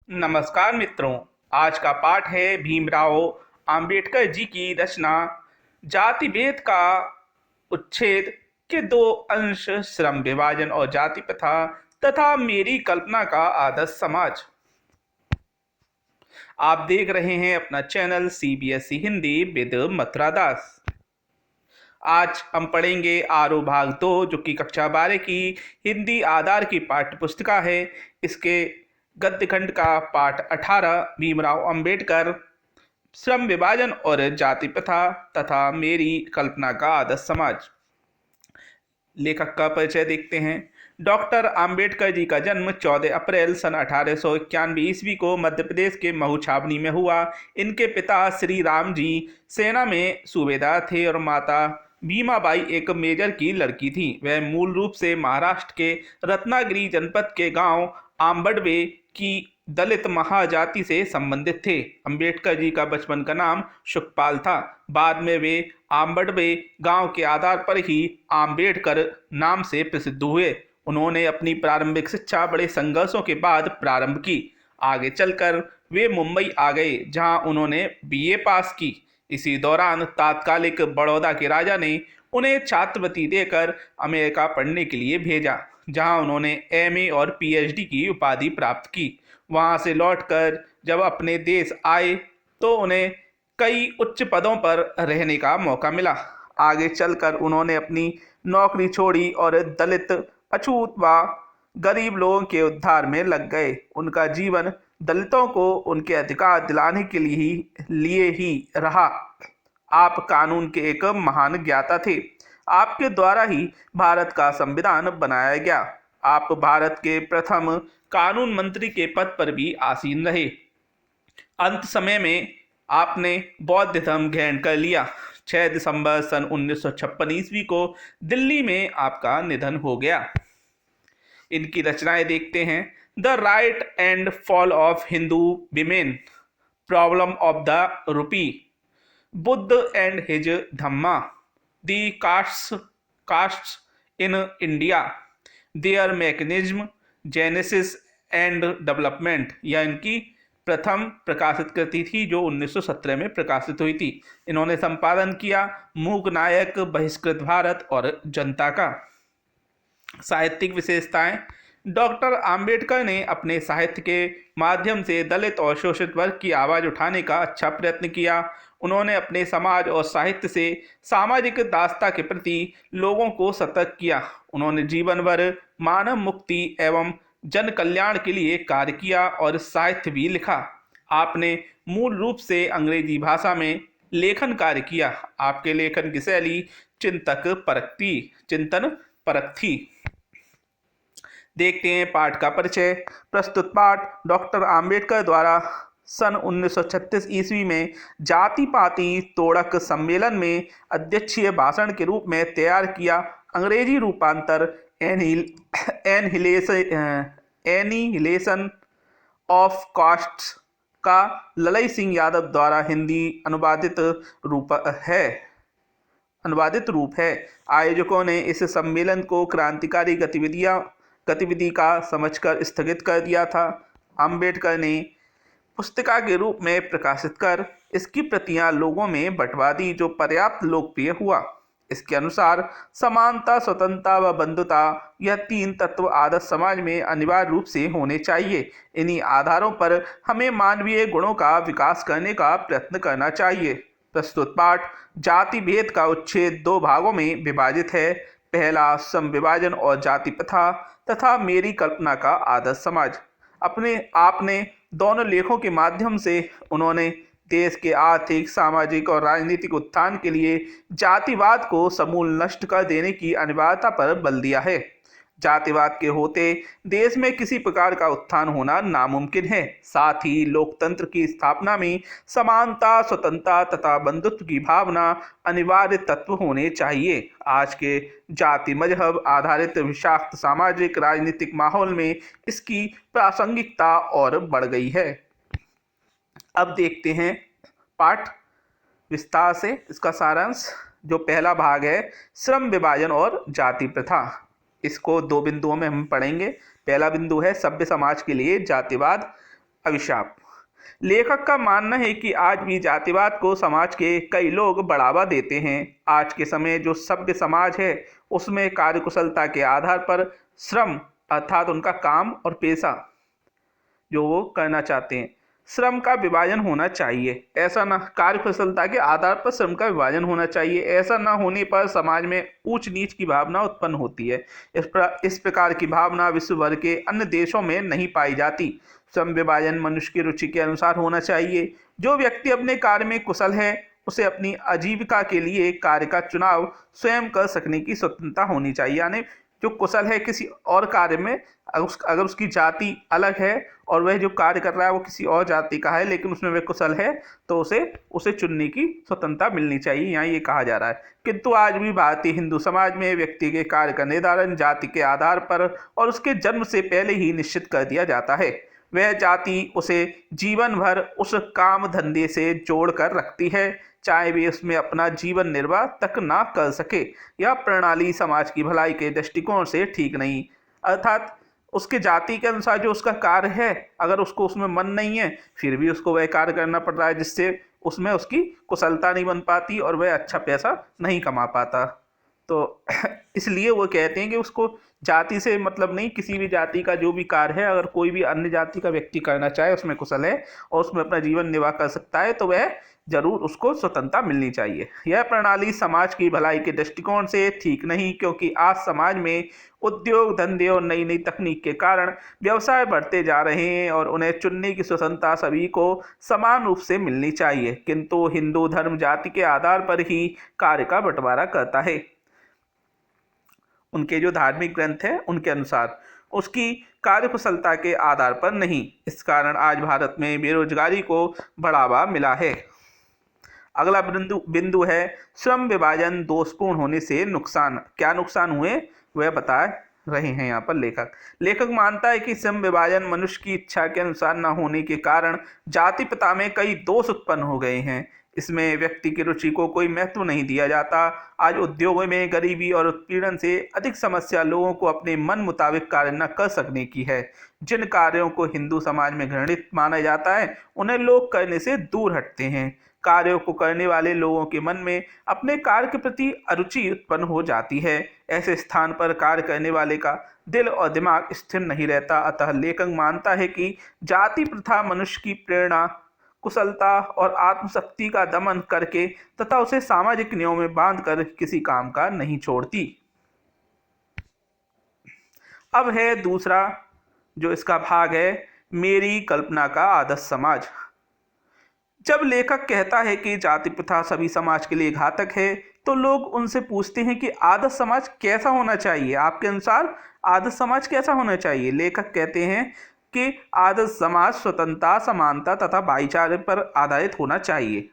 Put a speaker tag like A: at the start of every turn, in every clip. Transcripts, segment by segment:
A: नमस्कार मित्रों। आज का पाठ है भीमराव अंबेडकर जी की रचना जाति भेद का उच्छेद के दो अंश, श्रम विभाजन और जाति प्रथा तथा मेरी कल्पना का आदर्श समाज। आप देख रहे हैं अपना channel CBSE Hindi with Mathura Das. आज हम पढ़ेंगे आरो भाग 2, जो कि कक्षा 12 की हिंदी आधार की पाठ्य पुस्तिका है। इसके गद्य खंड का पाठ 18, भीमराव अंबेडकर, श्रम विभाजन और जाति प्रथा तथा मेरी कल्पना का आदर्श समाज। लेखक का परिचय देखते हैं। डॉक्टर अंबेडकर जी का जन्म 14 अप्रैल सन 1891 ईस्वी को मध्य प्रदेश के महू छावनी में हुआ। इनके पिता श्री राम जी सेना में सूबेदार थे और माता भीमाबाई एक मेजर की लड़की थी। वह मूल रूप से महाराष्ट्र के रत्नागिरी जनपद के गांव आंबडवे की दलित महाजाति से संबंधित थे। अंबेडकर जी का बचपन का नाम सुखपाल था। बाद में वे आंबडवे गांव के आधार पर ही आंबेडकर नाम से प्रसिद्ध हुए। उन्होंने अपनी प्रारंभिक शिक्षा बड़े संघर्षों के बाद प्रारंभ की। आगे चलकर वे मुंबई आ गए, जहां उन्होंने बीए पास की। इसी दौरान तात्कालिक बड़ौदा के राजा ने उन्हें छात्रवृत्ति देकर अमेरिका पढ़ने के लिए भेजा, जहां उन्होंने एमए और पीएचडी की उपाधि प्राप्त की। वहां से लौटकर जब अपने देश आए तो उन्हें कई उच्च पदों पर रहने का मौका मिला। आगे चलकर उन्होंने अपनी नौकरी छोड़ी और दलित, अछूत व गरीब लोगों के उद्धार में लग गए। उनका जीवन दलितों को उनके अधिकार दिलाने के लिए ही रहा। आप कानून के एक महान ज्ञाता थे। आपके द्वारा ही भारत का संविधान बनाया गया। आप भारत के प्रथम कानून मंत्री के पद पर भी आसीन रहे। अंत समय में आपने बौद्ध धर्म ग्रहण कर लिया। 6 दिसंबर सन 1956 ईस्वी को दिल्ली में आपका निधन हो गया। इनकी रचनाएं देखते हैं। The right and fall of Hindu women, problem of the rupee, Buddha and his Dhamma, the castes in India, there mechanism, genesis and development, यह इनकी प्रथम प्रकाशित कृति थी, जो 1917 में प्रकाशित हुई थी। इन्होंने संपादन किया मूक नायक, बहिष्कृत भारत और जनता का। साहित्यिक विशेषताएं। डॉक्टर अंबेडकर ने अपने साहित्य के माध्यम से दलित और शोषित वर्ग की आवाज उठाने का अच्छा प्रयत्न किया। उन्होंने अपने समाज और साहित्य से सामाजिक दासता के प्रति लोगों को सतर्क किया। उन्होंने जीवन भर मानव मुक्ति एवं जन कल्याण के लिए कार्य किया और साहित्य भी लिखा। आपने मूल रूप से अंग्रेजी भाषा में लेखन कार्य किया। आपके लेखन की शैली चिंतन परक थी। देखते हैं पाठ का परिचय। प्रस्तुत पाठ डॉक्टर अंबेडकर द्वारा सन 1936 ईस्वी में जाति पाति तोड़क सम्मेलन में अध्यक्षीय भाषण के रूप में तैयार किया। अंग्रेजी रूपांतर एनिहिलेशन ऑफ कास्ट्स का ललई सिंह यादव द्वारा हिंदी अनुवादित रूप है। आयोजकों ने इस सम्मेलन को क्रांतिकारी गतिविधि का समझकर स्थगित कर दिया था। अंबेडकर ने पुस्तिका के रूप में प्रकाशित कर इसकी प्रतियां लोगों में बंटवा दी, जो पर्याप्त लोकप्रिय हुआ। इसके अनुसार समानता, स्वतंत्रता व बंधुता, यह 3 तत्व आदर्श समाज में अनिवार्य रूप से होने चाहिए। इन्हीं आधारों पर हमें मानवीय गुणों का विकास करने का प्रयत्न करना चाहिए। प्रस्तुत पाठ जाति भेद का उच्छेद 2 भागों में विभाजित है। पहला, श्रम विभाजन और जाति प्रथा तथा मेरी कल्पना का आदर्श समाज। आपने दोनों लेखों के माध्यम से उन्होंने देश के आर्थिक, सामाजिक और राजनीतिक उत्थान के लिए जातिवाद को समूल नष्ट कर देने की अनिवार्यता पर बल दिया है। जातिवाद के होते देश में किसी प्रकार का उत्थान होना नामुमकिन है। साथ ही लोकतंत्र की स्थापना में समानता, स्वतंत्रता तथा बंधुत्व की भावना अनिवार्य तत्व होने चाहिए। आज के जाति मजहब आधारित विषाक्त सामाजिक राजनीतिक माहौल में इसकी प्रासंगिकता और बढ़ गई है। अब देखते हैं पाठ विस्तार से। इसका सारांश, जो पहला भाग है, श्रम विभाजन और जाति प्रथा, इसको 2 बिंदुओं में हम पढ़ेंगे। पहला बिंदु है सभ्य समाज के लिए जातिवाद। अभिशाप। लेखक का मानना है कि आज भी जातिवाद को समाज के कई लोग बढ़ावा देते हैं। आज के समय जो सभ्य समाज है उसमें कार्यकुशलता के आधार पर श्रम अर्थात उनका काम और पेशा जो वो करना चाहते हैं, श्रम का विभाजन होना चाहिए। ऐसा ना कार्यकुशलता के आधार पर श्रम का विभाजन होना चाहिए। ऐसा ना होने पर समाज में ऊंच नीच की भावना उत्पन्न होती है। इस प्रकार की भावना विश्व भर के अन्य देशों में नहीं पाई जाती। श्रम विभाजन मनुष्य की रुचि के अनुसार होना चाहिए। जो व्यक्ति अपने कार्य में कुशल है उसे अपनी आजीविका के लिए कार्य का चुनाव स्वयं कर सकने की स्वतंत्रता होनी चाहिए। यानी जो कुशल है किसी और कार्य में, अगर उसकी जाति अलग है और वह जो कार्य कर रहा है वो किसी और जाति का है लेकिन उसमें वह कुशल है, तो उसे चुनने की स्वतंत्रता मिलनी चाहिए, यहाँ ये कहा जा रहा है। किंतु आज भी भारतीय हिंदू समाज में व्यक्ति के कार्य का निर्धारण जाति के आधार पर और उसके जन्म से पहले ही निश्चित कर दिया जाता है। वह जाति उसे जीवन भर उस काम धंधे से जोड़ कर रखती है, चाहे वे उसमें अपना जीवन निर्वाह तक ना कर सके। यह प्रणाली समाज की भलाई के दृष्टिकोण से ठीक नहीं। अर्थात उसके जाति के अनुसार जो उसका कार्य है, अगर उसको उसमें मन नहीं है फिर भी उसको वह कार्य करना पड़ रहा है, जिससे उसमें उसकी कुशलता नहीं बन पाती और वह अच्छा पैसा नहीं कमा पाता। तो इसलिए वो कहते हैं कि उसको जाति से मतलब नहीं, किसी भी जाति का जो भी कार्य है अगर कोई भी अन्य जाति का व्यक्ति करना चाहे, उसमें कुशल है और उसमें अपना जीवन निर्वाह कर सकता है, तो वह जरूर उसको स्वतंत्रता मिलनी चाहिए। यह प्रणाली समाज की भलाई के दृष्टिकोण से ठीक नहीं, क्योंकि आज समाज में उद्योग धंधे और नई नई तकनीक के कारण व्यवसाय बढ़ते जा रहे हैं और उन्हें चुनने की स्वतंत्रता सभी को समान रूप से मिलनी चाहिए। किंतु हिंदू धर्म जाति के आधार पर ही कार्य का बंटवारा करता है। उनके जो धार्मिक ग्रंथ हैं उनके अनुसार, उसकी कार्यकुशलता के आधार पर नहीं। इस कारण आज भारत में बेरोजगारी को बढ़ावा मिला है। अगला बिंदु है श्रम विभाजन दोषपूर्ण होने से नुकसान। क्या नुकसान हुए वह बता रहे हैं यहाँ पर लेखक मानता है कि श्रम विभाजन मनुष्य की इच्छा के अनुसार न होने के कारण जाति प्रथा में कई दोष उत्पन्न हो गए हैं। इसमें व्यक्ति की रुचि को कोई महत्व नहीं दिया जाता। आज उद्योगों में गरीबी और उत्पीड़न से अधिक समस्या लोगों को अपने मन मुताबिक कार्य न कर सकने की है। जिन कार्यों को हिंदू समाज में घृणित माना जाता है उन्हें लोग करने से दूर हटते हैं। कार्यों को करने वाले लोगों के मन में अपने कार्य के प्रति अरुचि उत्पन्न हो जाती है। ऐसे स्थान पर कार्य करने वाले का दिल और दिमाग स्थिर नहीं रहता। अतः लेखक मानता है कि जाति प्रथा मनुष्य की प्रेरणा, कुशलता और आत्मशक्ति का दमन करके तथा उसे सामाजिक नियमों में बांधकर किसी काम का नहीं छोड़ती। अब है दूसरा जो इसका भाग है, मेरी कल्पना का आदर्श समाज। जब लेखक कहता है कि जाति प्रथा सभी समाज के लिए घातक है, तो लोग उनसे पूछते हैं कि आदर्श समाज कैसा होना चाहिए। आपके अनुसार आदर्श समाज कैसा होना चाहिए? लेखक कहते हैं कि आदर्श समाज स्वतंत्रता, समानता तथा भाईचारे पर आधारित होना चाहिए।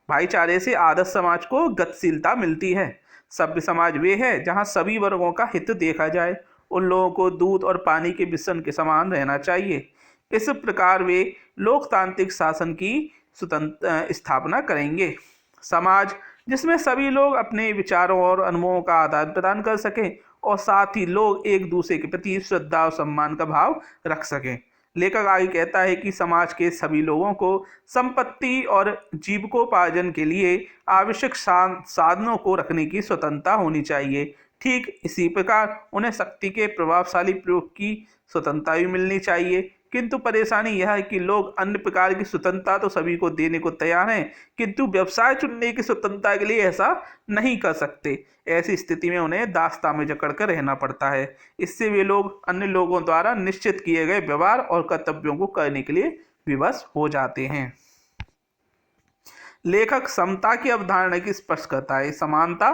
A: भाईचारे से आदर्श समाज को गतिशीलता मिलती है। सभ्य समाज वे है जहाँ सभी वर्गों का हित देखा जाए। उन लोगों को दूध और पानी के मिश्रण के समान रहना चाहिए। इस प्रकार वे लोकतांत्रिक शासन की स्वतंत्र स्थापना करेंगे। समाज जिसमें सभी लोग अपने विचारों और अनुभवों का आदान प्रदान कर सकें और साथ ही लोग एक दूसरे के प्रति श्रद्धा और सम्मान का भाव रख सकें। लेखक आगे कहता है कि समाज के सभी लोगों को संपत्ति और जीविकोपार्जन के लिए आवश्यक साधनों को रखने की स्वतंत्रता होनी चाहिए। ठीक इसी प्रकार उन्हें शक्ति के प्रभावशाली प्रयोग की स्वतंत्रता भी मिलनी चाहिए। किंतु परेशानी यह है कि लोग अन्य प्रकार की स्वतंत्रता तो सभी को देने को तैयार हैं, किंतु व्यवसाय चुनने की स्वतंत्रता के लिए ऐसा नहीं कर सकते। ऐसी स्थिति में उन्हें दास्तां में जकड़ कर रहना पड़ता है। इससे वे लोग अन्य लोगों द्वारा निश्चित किए गए व्यवहार और कर्तव्यों को करने के लिए विवश हो जाते हैं। लेखक समता की अवधारणा की स्पष्ट करता है। समानता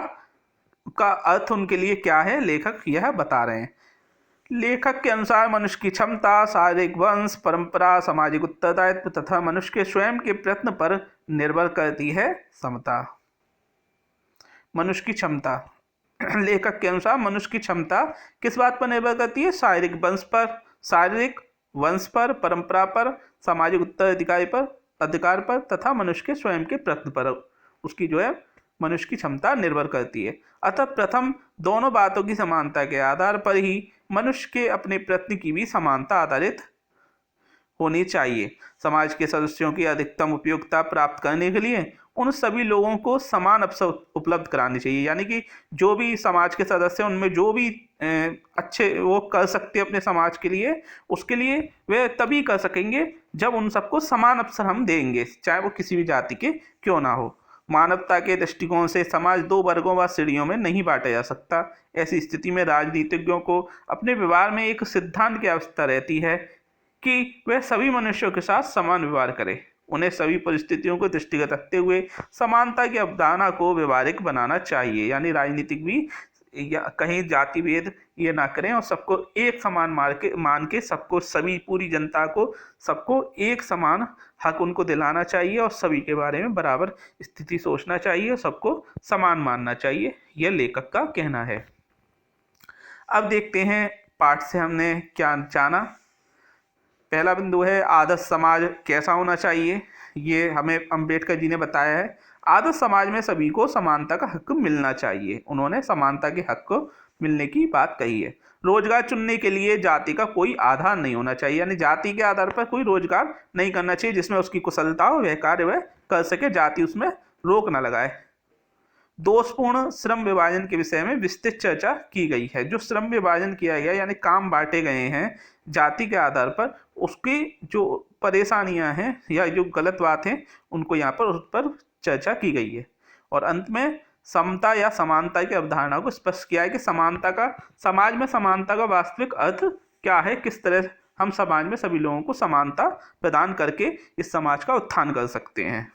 A: का अर्थ उनके लिए क्या है, लेखक यह बता रहे हैं। लेखक के अनुसार मनुष्य की क्षमता, शारीरिक वंश, परंपरा, सामाजिक उत्तरदायित्व तथा मनुष्य के स्वयं के प्रयत्न पर निर्भर करती है समता। मनुष्य की क्षमता, लेखक के अनुसार मनुष्य की क्षमता किस बात पर निर्भर करती है? शारीरिक वंश पर, परंपरा पर, सामाजिक अधिकार पर तथा मनुष्य के स्वयं के प्रयत्न पर उसकी जो है मनुष्य की क्षमता निर्भर करती है। अतः प्रथम दोनों बातों की समानता के आधार पर ही मनुष्य के अपने प्रयत्न की भी समानता आधारित होनी चाहिए। समाज के सदस्यों की अधिकतम उपयोगिता प्राप्त करने के लिए उन सभी लोगों को समान अवसर उपलब्ध कराने चाहिए। यानी कि जो भी समाज के सदस्य हैं उनमें जो भी अच्छे वो कर सकते हैं अपने समाज के लिए, उसके लिए वे तभी कर सकेंगे जब उन सबको समान अवसर हम देंगे, चाहे वो किसी भी जाति के क्यों ना हो। मानवता के दृष्टिकोण से समाज दो वर्गों व श्रेणियों में नहीं बांटा जा सकता। ऐसी स्थिति में राजनीतिज्ञों को अपने व्यवहार में एक सिद्धांत की आवश्यकता रहती है कि वह सभी मनुष्यों के साथ समान व्यवहार करे। उन्हें सभी परिस्थितियों को दृष्टिगत रखते हुए समानता की अवधारणा को व्यवहारिक बनाना चाहिए। यानी राजनीतिक भी या कहीं जाति भेद ये ना करें और सबको एक समान मान के सबको, सभी पूरी जनता को सबको एक समान हक उनको दिलाना चाहिए और सभी के बारे में बराबर स्थिति सोचना चाहिए और सबको समान मानना चाहिए, यह लेखक का कहना है। अब देखते हैं पाठ से हमने क्या जाना। पहला बिंदु है आदर्श समाज कैसा होना चाहिए। ये हमें अंबेडकर जी ने बताया है। आदर्श समाज में सभी को समानता का हक मिलना चाहिए। उन्होंने समानता के हक को मिलने की बात कही है। रोजगार चुनने के लिए जाति का कोई आधार नहीं होना चाहिए। यानी जाति के आधार पर कोई रोजगार नहीं करना चाहिए जिसमें उसकी कुशलता हो, वह कार्य वह कर सके, जाति उसमें रोक न लगाए। दोषपूर्ण श्रम विभाजन के विषय में विस्तृत चर्चा की गई है। जो श्रम विभाजन किया गया यानी काम बांटे गए हैं जाति के आधार पर, उसकी जो परेशानियां हैं या जो गलत बात है उनको यहाँ पर उस पर चर्चा की गई है। और अंत में समता या समानता की अवधारणा को स्पष्ट किया है कि समाज में समानता का वास्तविक अर्थ क्या है, किस तरह हम समाज में सभी लोगों को समानता प्रदान करके इस समाज का उत्थान कर सकते हैं।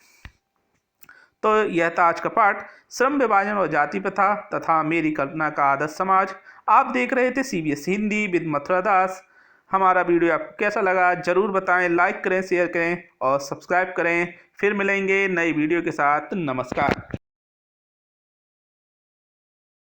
A: तो यह था आज का पाठ, श्रम विभाजन और जाति प्रथा तथा मेरी कल्पना का आदर्श समाज। आप देख रहे थे सीबीएसई हिंदी विद मथुरा दास। हमारा वीडियो आपको कैसा लगा जरूर बताएं, लाइक करें, शेयर करें और सब्सक्राइब करें। फिर मिलेंगे नई वीडियो के साथ। नमस्कार।